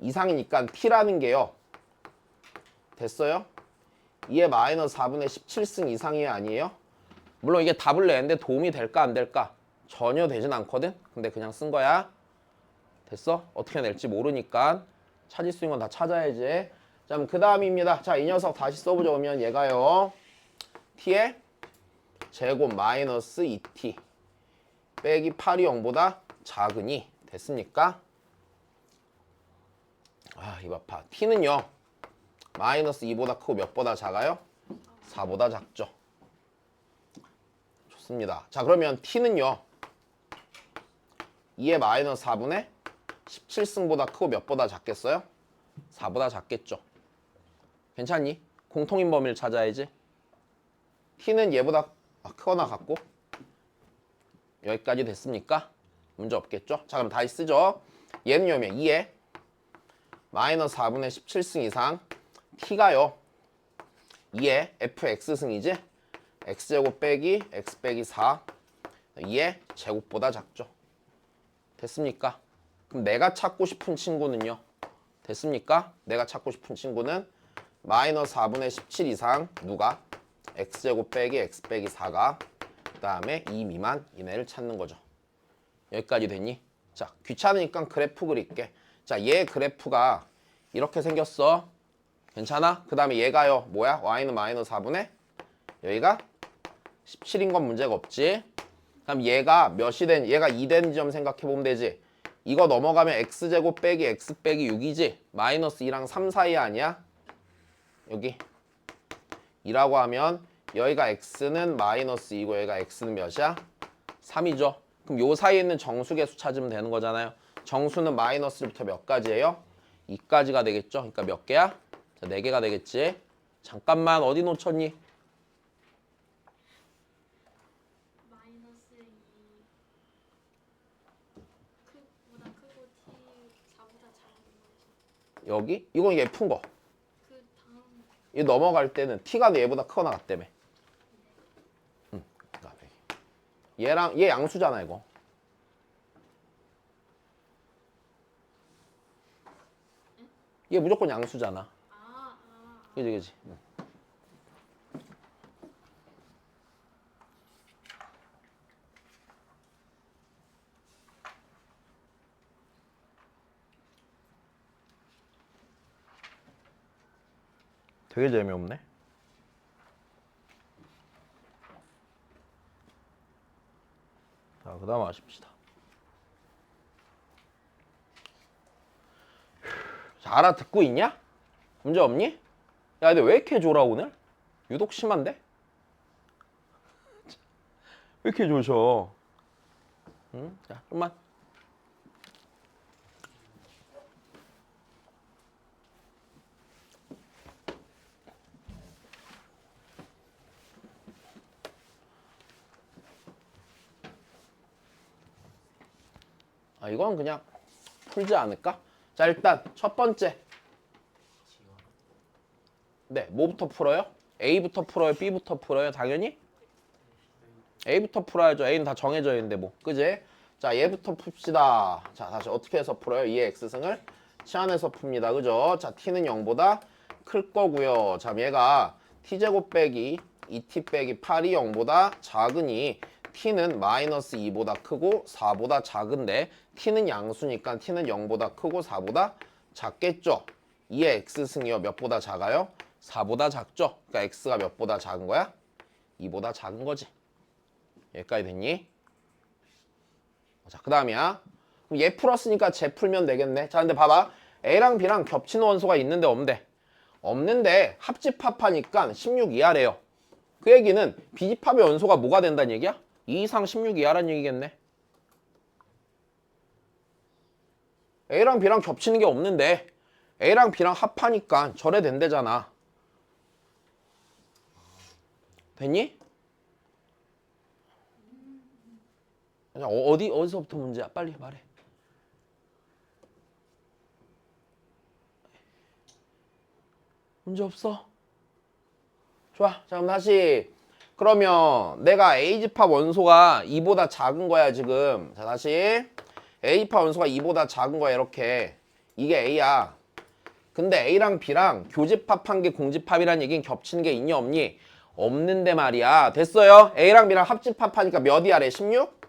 이상이니까 t라는 게요. 됐어요? 2의 마이너스 4분의 17승 이상이에요? 아니에요? 물론 이게 답을 내는데 도움이 될까 안 될까? 전혀 되진 않거든? 근데 그냥 쓴 거야. 됐어? 어떻게 낼지 모르니까 찾을 수 있는 건 다 찾아야지. 자, 그럼 그 다음입니다. 자, 이 녀석 다시 써보자. 그러면 얘가요. t의 제곱 마이너스 2t 빼기 8이 0보다 작으니 됐습니까? 아, 이봐 봐. t는요. 마이너스 2보다 크고 몇 보다 작아요? 4보다 작죠. 좋습니다. 자, 그러면 t는요. 2의 마이너스 4분의 17승보다 크고 몇 보다 작겠어요? 4보다 작겠죠. 괜찮니? 공통인 범위를 찾아야지. t는 얘보다 크거나 같고 여기까지 됐습니까? 문제 없겠죠? 자 그럼 다시 쓰죠. 얘는요 2에 마이너스 4분의 17승 이상 t가요 2에 fx승이지? x제곱 빼기 x 빼기 4 2의 제곱보다 작죠. 됐습니까? 그럼 내가 찾고 싶은 친구는요? 됐습니까? 내가 찾고 싶은 친구는 마이너스 4분의 17 이상 누가? x제곱 빼기 x 빼기 4가 그 다음에 2 미만 이내를 찾는 거죠. 여기까지 됐니? 자 귀찮으니까 그래프 그릴게. 자 얘 그래프가 이렇게 생겼어. 괜찮아? 그 다음에 얘가요 뭐야? y는 마이너스 4분의 여기가 17인 건 문제가 없지. 그럼 얘가 몇이 된 얘가 2 된 점 생각해 보면 되지. 이거 넘어가면 x제곱 빼기 x 빼기 6이지. 마이너스 2랑 3 사이 아니야? 여기 2라고 하면 여기가 x는 마이너스 2고 여기가 x는 몇이야? 3이죠. 그럼 요 사이에 있는 정수계수 찾으면 되는 거잖아요. 정수는 마이너스 1부터 몇 가지예요? 2까지가 되겠죠. 그러니까 몇 개야? 자, 4개가 되겠지. 잠깐만 어디 놓쳤니? 마이너스 2 보다 크고 t 4보다 작은 거에서 여기? 이건 얘 푼 거. 그 다음 얘 넘어갈 때는 t가 얘보다 크거나 같다며. 그다음에 얘랑 얘 양수잖아 이거. 얘 무조건 양수잖아. 그지 그지. 되게 재미없네. 자, 그 다음 하십시다. 자, 알아듣고 있냐? 문제 없니? 야, 근데 왜 이렇게 졸아 오늘? 유독 심한데? 왜 이렇게 조셔? 응? 자, 좀만. 아, 이건 그냥 풀지 않을까? 자, 일단 첫 번째. 네, 뭐부터 풀어요? A부터 풀어요? B부터 풀어요? 당연히? A부터 풀어야죠. A는 다 정해져 있는데 뭐. 그지? 자, 얘부터 풉시다. 자, 다시 어떻게 해서 풀어요? 2의 x승을 치환해서 풉니다. 그죠? 자, t는 0보다 클 거고요. 자, 얘가 t제곱 빼기 2t 빼기 8이 0보다 작으니 t는 마이너스 2보다 크고 4보다 작은데 t는 양수니까 t는 0보다 크고 4보다 작겠죠? 2의 x승이요. 몇보다 작아요? 4보다 작죠? 그러니까 x가 몇보다 작은 거야? 2보다 작은 거지. 여기까지 됐니? 자, 그 다음이야. 그럼 얘 풀었으니까 쟤 풀면 되겠네. 자, 근데 봐봐. A랑 B랑 겹치는 원소가 있는데 없는데? 없는데 합집합하니까 16 이하래요. 그 얘기는 비집합의 원소가 뭐가 된다는 얘기야? 2 이상 16 이하라는 얘기겠네. A랑 B랑 겹치는 게 없는데 A랑 B랑 합하니까 절에 된대잖아. 됐니? 어디서부터 문제야? 빨리 말해. 문제 없어? 좋아. 자, 그럼 다시 그러면 내가 A집합 원소가 2보다 작은 거야 지금. 자 다시 A집합 원소가 2보다 작은 거야 이렇게. 이게 A야. 근데 A랑 B랑 교집합한 게 공집합이란 얘기는 겹치는 게 있니 없니? 없는데 말이야. 됐어요? A랑 B랑 합집합하니까 몇 이하래? 16?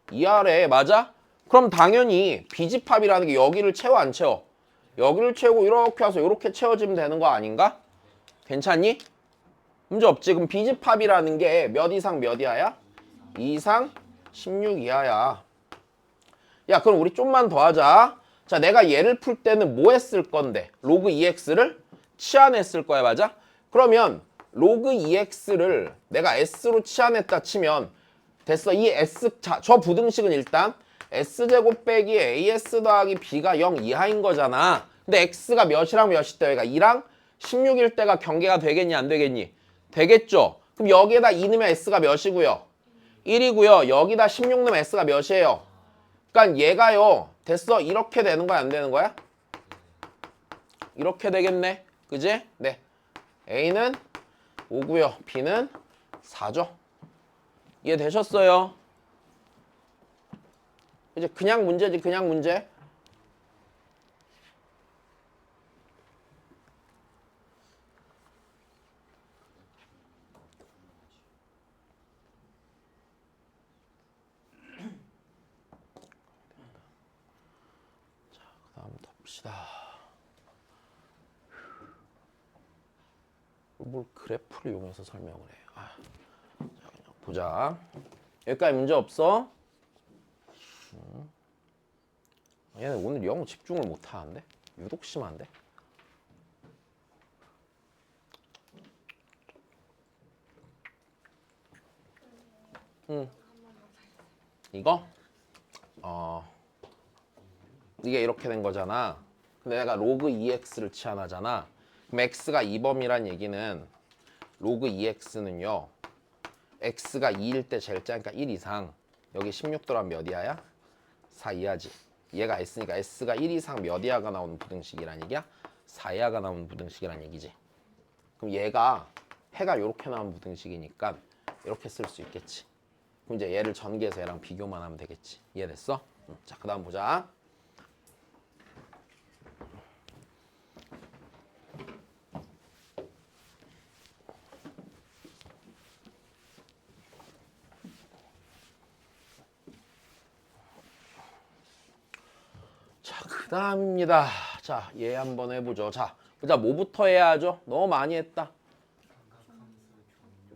이하래. 맞아? 그럼 당연히 B집합이라는 게 여기를 채워 안 채워? 여기를 채우고 이렇게 와서 이렇게 채워지면 되는 거 아닌가? 괜찮니? 문제 없지? 그럼 B집합이라는 게 몇 이상 몇 이하야? 2 이상 16 이하야. 야 그럼 우리 좀만 더 하자. 자 내가 얘를 풀 때는 뭐 했을 건데? 로그 2x를 치환했을 거야. 맞아? 그러면 로그 2x를 내가 s로 치환했다 치면 됐어. 이 s 저 부등식은 일단 s제곱 빼기 as 더하기 b가 0 이하인 거잖아. 근데 x가 몇이랑 몇일 때 여기가 2랑 16일 때가 경계가 되겠니 안 되겠니? 되겠죠. 그럼 여기에다 2 넣으면 s가 몇이고요? 1이고요. 여기다 16 넣으면 s가 몇이에요? 그러니까 얘가요. 됐어. 이렇게 되는 거야 안 되는 거야? 이렇게 되겠네. 그지? 네. A는 5고요. B는 4죠. 이해되셨어요? 이제 그냥 문제지 그냥 문제. 자, 그다음 봅시다. 뭘 그래프를 이용해서 설명을 해. 자, 그냥 보자. 여기까지 문제 없어? 얘는 오늘 영 집중을 못 하는데? 유독 심한데? 이거? 이게 이렇게 된 거잖아. 근데 내가 로그 2x를 치환하잖아. 그럼 x가 2범이란 얘기는 로그 2x는요. x가 2일 때 제일 작으니까 1 이상. 여기 16 더하면 몇 이하야? 4 이하지. 얘가 s니까 s가 1 이상 몇 이하가 나오는 부등식이란 얘기야? 4 이하가 나오는 부등식이란 얘기지. 그럼 얘가 해가 이렇게 나오는 부등식이니까 이렇게 쓸 수 있겠지. 그럼 이제 얘를 전개해서 얘랑 비교만 하면 되겠지. 이해됐어? 자, 그 다음 보자. 자, 그 다음입니다. 자, 얘 한번 해보죠. 자, 보자. 뭐부터 해야 하죠? 너무 많이 했다.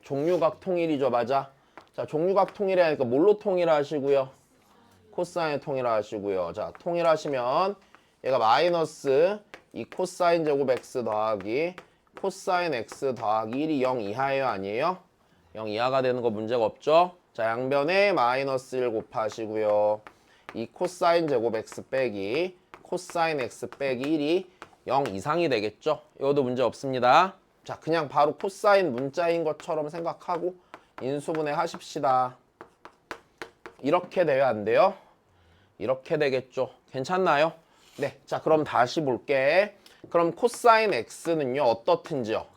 종류각 통일이죠. 맞아. 자, 종류각 통일하니까 뭘로 통일하시고요? 코사인 통일하시고요. 자, 통일하시면 얘가 마이너스 이 코사인 제곱 x 더하기 코사인 x 더하기 1이 0 이하예요? 아니에요? 0 이하가 되는 거 문제가 없죠? 자, 양변에 마이너스 1 곱하시고요. 이 코사인 제곱 x 빼기 코사인 x 빼기 1이 0 이상이 되겠죠? 이것도 문제 없습니다. 자, 그냥 바로 코사인 문자인 것처럼 생각하고 인수분해 하십시다. 이렇게 돼요? 안 돼요? 이렇게 되겠죠? 괜찮나요? 네, 자 그럼 다시 볼게. 그럼 코사인 x는요 어떻든지요?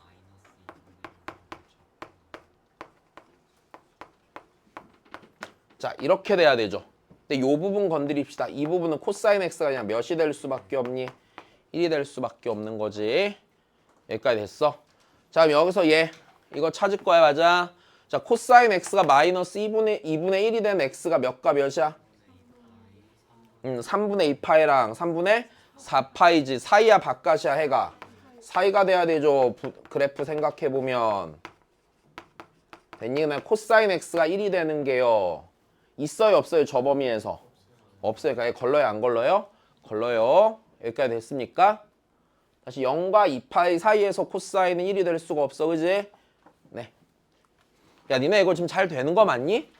자 이렇게 돼야 되죠. 근데 이 부분 건드립시다. 이 부분은 코사인 x가 그냥 몇이 될 수밖에 없니? 1이 될 수밖에 없는 거지. 여기까지 됐어. 자 그럼 여기서 얘 이거 찾을 거야. 맞아. 자 코사인 x가 마이너스 2분의 1이 된 x가 몇과 몇이야? 3분의 2파이랑 3분의 4파이지. 사이야 바깥이야 해가? 사이가 돼야 되죠. 그래프 생각해보면. 됐니? 그냥 코사인 x가 1이 되는 게요. 있어요 없어요? 저 범위에서? 없어요. 그러니까 걸러요 안 걸러요? 걸러요. 여기까지 됐습니까? 다시 0과 2파이 사이에서 코사인은 1이 될 수가 없어. 그지? 네. 야 니네 이거 지금 잘 되는 거 맞니?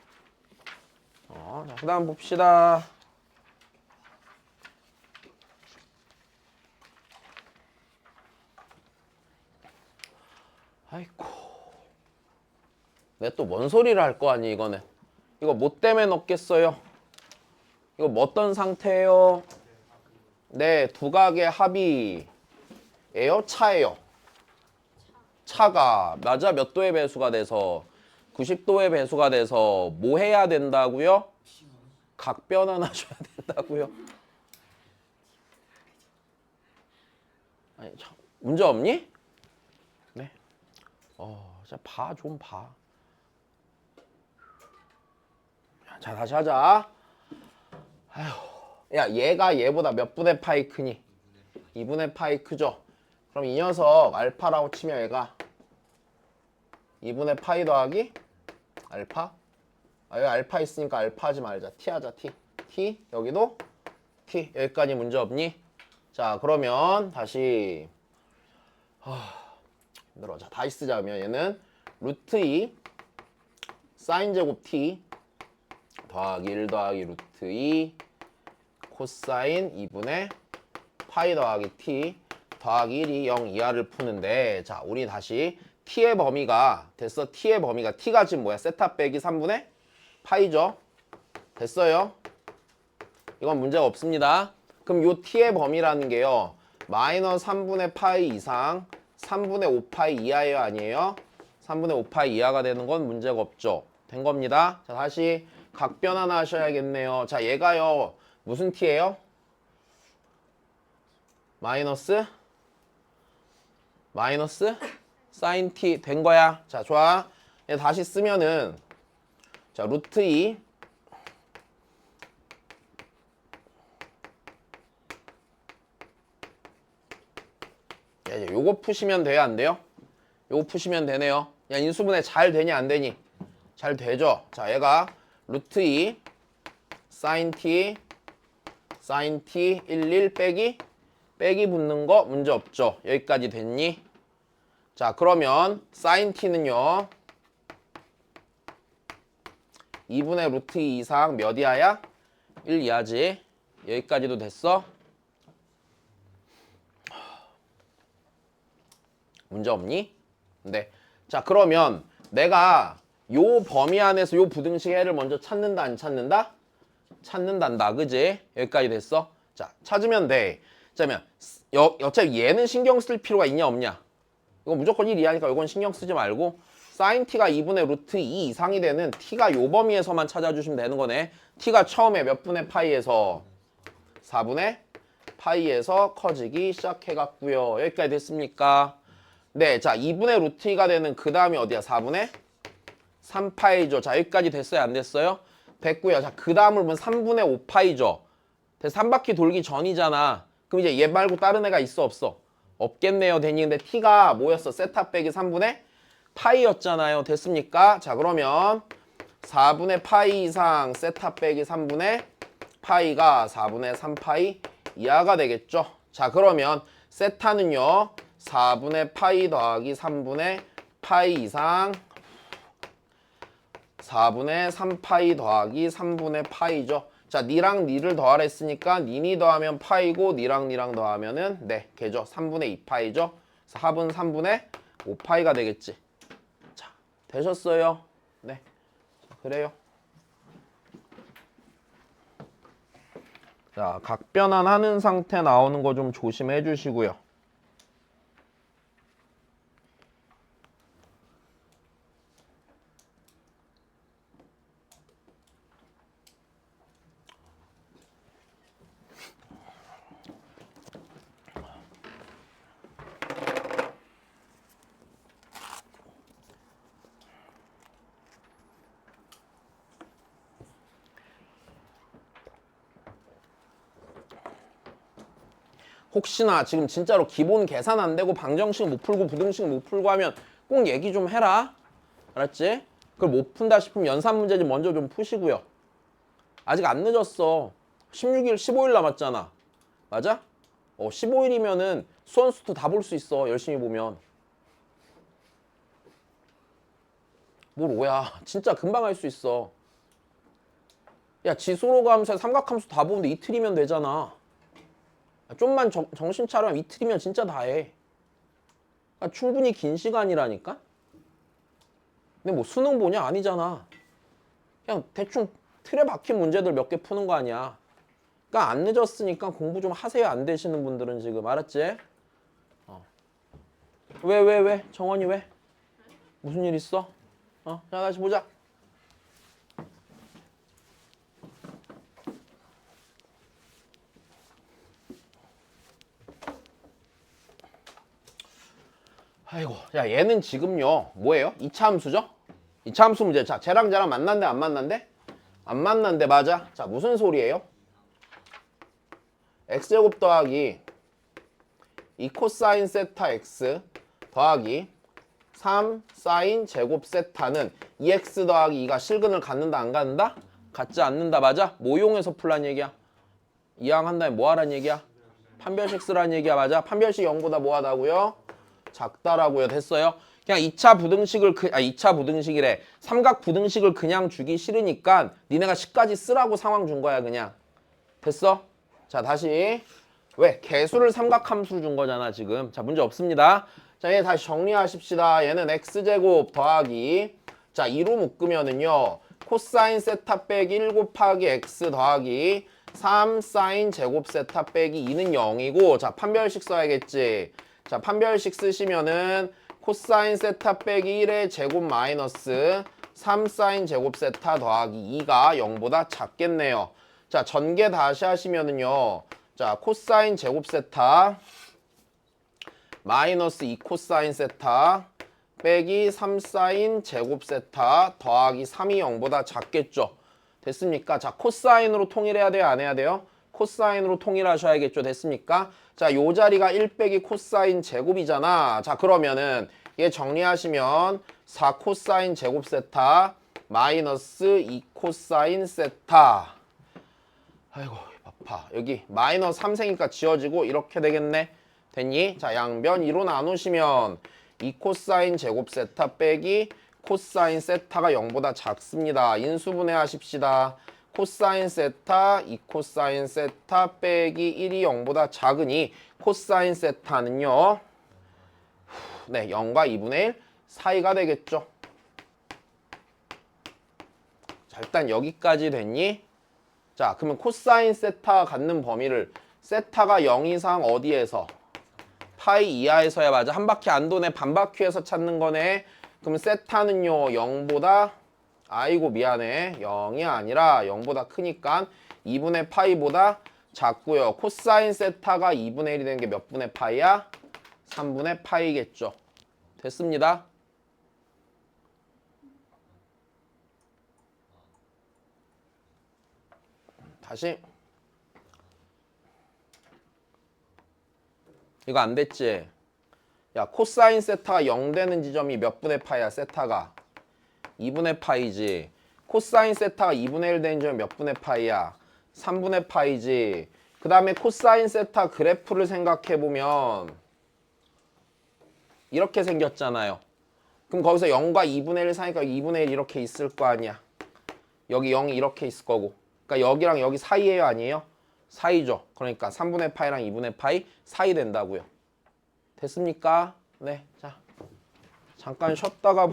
자, 그 다음 봅시다. 아이고. 내가 또 뭔 소리를 할 거 아니 이거는. 이거 뭐 때문에 넣겠어요? 이거 뭐 어떤 상태예요? 네, 두각의 합이에요? 차예요? 차가 맞아? 몇 도의 배수가 돼서 90도의 배수가 돼서 뭐 해야 된다고요? 각 변환하셔야 된다고요. 아니, 참, 문제 없니? 네. 자, 좀 봐. 자, 다시 하자. 아휴, 야, 얘가 얘보다 몇 분의 파이 크니? 2분의 파이 크죠? 그럼 이 녀석 알파라고 치면 얘가 2분의 파이 더하기 알파? 여기 알파 있으니까 알파 하지 말자. T 하자, T. T, 여기도 T. 여기까지 문제 없니? 자, 그러면 다시 힘들어. 자, 다시 쓰자면 얘는 루트 2 사인 제곱 T 더하기 1 더하기 루트 2 코사인 2분의 파이 더하기 T 더하기 1이 0 이하를 푸는데, 자, 우리 다시 T의 범위가 됐어. T의 범위가 T가 지금 뭐야? 세타 빼기 3분의 파이죠. 됐어요. 이건 문제가 없습니다. 그럼 요 T의 범위라는 게요, 마이너스 3분의 파이 이상 3분의 5파이 이하예요, 아니에요? 3분의 5파이 이하가 되는 건 문제가 없죠. 된 겁니다. 자, 다시 각변환 하셔야겠네요. 자, 얘가요 무슨 T예요? 마이너스 사인 T 된 거야. 자, 좋아. 얘 다시 쓰면은, 자, 루트 2 야, 이제 요거 푸시면 돼요, 안 돼요? 요거 푸시면 되네요. 야, 인수분해 잘 되니 안 되니? 잘 되죠. 자, 얘가 루트 2 사인 T 11 빼기 붙는 거 문제 없죠. 여기까지 됐니? 자, 그러면 사인 T는요 2분의 루트 2 이상 몇 이하야? 1 이하지. 여기까지도 됐어? 문제 없니? 네. 자, 그러면 내가 요 범위 안에서 요 부등식 해를 먼저 찾는다, 안 찾는다? 찾는단다, 그지? 여기까지 됐어? 자, 찾으면 돼. 자면 어차피 얘는 신경 쓸 필요가 있냐 없냐? 이거 무조건 1 이하니까 이건 신경 쓰지 말고 사인 T가 2분의 루트 2 이상이 되는 T가 요 범위에서만 찾아주시면 되는 거네. T가 처음에 몇 분의 파이에서 4분의 파이에서 커지기 시작해갔고요. 여기까지 됐습니까? 네, 자, 2분의 루트 2가 되는 그 다음이 어디야? 4분의 3파이죠. 자, 여기까지 됐어요? 안 됐어요? 됐고요. 자, 그 다음을 보면 3분의 5파이죠. 3바퀴 돌기 전이잖아. 그럼 이제 얘 말고 다른 애가 있어, 없어? 없겠네요. 되니. 근데 T가 뭐였어? 세타 빼기 3분의 파이였잖아요. 됐습니까? 자, 그러면 4분의 파이 이상 세타 빼기 3분의 파이가 4분의 3파이 이하가 되겠죠. 자, 그러면 세타는요 4분의 파이 더하기 3분의 파이 이상 4분의 3파이 더하기 3분의 파이죠. 자, 니랑 니를 더하라 했으니까 니니 더하면 파이고 니랑 니랑 더하면은 네, 걔죠. 3분의 2파이죠. 그래서 합은 3분의 5파이가 되겠지. 자, 되셨어요? 네. 자, 그래요. 자, 각변환하는 상태 나오는 거 좀 조심해 주시고요. 혹시나 지금 진짜로 기본 계산 안 되고 방정식 못 풀고 부등식 못 풀고 하면 꼭 얘기 좀 해라. 알았지? 그걸 못 푼다 싶으면 연산 문제집 먼저 좀 푸시고요. 아직 안 늦었어. 16일, 15일 남았잖아. 맞아? 15일이면은 수원수투 다 볼 수 있어. 열심히 보면. 뭘 오야. 진짜 금방 할 수 있어. 야, 지수로 함수에 삼각함수 다 보는데 이틀이면 되잖아. 좀만 정신 차리면 이틀이면 진짜 다 해. 그러니까 충분히 긴 시간이라니까? 근데 뭐 수능 보냐? 아니잖아. 그냥 대충 틀에 박힌 문제들 몇 개 푸는 거 아니야. 그러니까 안 늦었으니까 공부 좀 하세요. 안 되시는 분들은 지금. 알았지? 왜? 정원이 왜? 무슨 일 있어? 자, 다시 보자. 아이고, 야, 얘는 지금요, 뭐예요? 2차 함수죠? 2차 함수 문제. 자, 쟤랑 쟤랑 만난대, 안 만난대? 안 만난대, 맞아. 자, 무슨 소리예요? x제곱 더하기 2 코사인 세타 x 더하기 3 사인 제곱 세타는 2x 더하기 2가 실근을 갖는다, 안 갖는다? 갖지 않는다, 맞아? 뭐 이용해서 풀란 얘기야? 이항한 다음에 뭐 하란 얘기야? 판별식 쓰란 얘기야, 맞아? 판별식 0보다 뭐 하다고요? 작다라고요. 됐어요? 그냥 2차 부등식을 2차 부등식이래. 삼각 부등식을 그냥 주기 싫으니까 니네가 10까지 쓰라고 상황 준 거야, 그냥. 됐어? 자, 다시. 왜? 개수를 삼각함수로 준 거잖아, 지금. 자, 문제 없습니다. 자, 얘 다시 정리하십시다. 얘는 x제곱 더하기, 자, 2로 묶으면은요, 코사인 세타 빼기 1 곱하기 x 더하기 3 사인 제곱 세타 빼기 2는 0이고, 자, 판별식 써야겠지. 자, 판별식 쓰시면은 코사인 세타 빼기 1의 제곱 마이너스 3 사인 제곱 세타 더하기 2가 0보다 작겠네요. 자, 전개 다시 하시면은요, 자, 코사인 제곱 세타 마이너스 2 코사인 세타 빼기 3 사인 제곱 세타 더하기 3이 0보다 작겠죠. 됐습니까? 자, 코사인으로 통일해야 돼요, 안 해야 돼요? 코사인으로 통일하셔야겠죠. 됐습니까? 자, 요 자리가 1 빼기 코사인 제곱이잖아. 자, 그러면은 얘 정리하시면 4 코사인 제곱 세타 마이너스 2 코사인 세타. 아이고, 바빠. 여기 마이너스 3세니까 지워지고 이렇게 되겠네. 됐니? 자, 양변 2로 나누시면 2 코사인 제곱 세타 빼기 코사인 세타가 0보다 작습니다. 인수분해 하십시다. 코사인 세타 2 코사인 세타 빼기 1이 0보다 작으니 코사인 세타는요, 네, 0과 2분의 1 사이가 되겠죠. 자, 일단 여기까지 됐니? 자, 그러면 코사인 세타가 갖는 범위를 세타가 0 이상 어디에서? 파이 이하에서야, 맞아. 한 바퀴 안 도네. 반 바퀴에서 찾는 거네. 그럼 세타는요, 0보다, 아이고 미안해, 0이 아니라 0보다 크니까 2분의 파이보다 작고요. 코사인 세타가 2분의 1이 되는 게 몇 분의 파이야? 3분의 파이겠죠. 됐습니다. 다시. 이거 안 됐지? 야, 코사인 세타가 0 되는 지점이 몇 분의 파이야, 세타가? 2분의 파이지. 코사인 세타가 2분의 1 되는 지점이 몇 분의 파이야? 3분의 파이지. 그 다음에 코사인 세타 그래프를 생각해보면 이렇게 생겼잖아요. 그럼 거기서 0과 2분의 1 사이니까 2분의 1 이렇게 있을 거 아니야. 여기 0이 이렇게 있을 거고. 그러니까 여기랑 여기 사이에요, 아니에요? 사이죠. 그러니까 3분의 파이랑 2분의 파이 사이 된다고요. 됐습니까? 네, 자, 잠깐 쉬었다가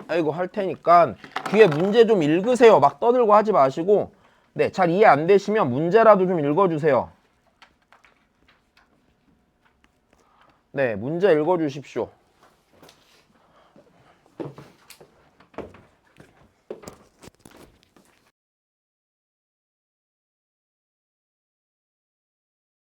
할 테니까 뒤에 문제 좀 읽으세요. 막 떠들고 하지 마시고. 네, 잘 이해 안 되시면 문제라도 좀 읽어주세요. 네, 문제 읽어주십시오.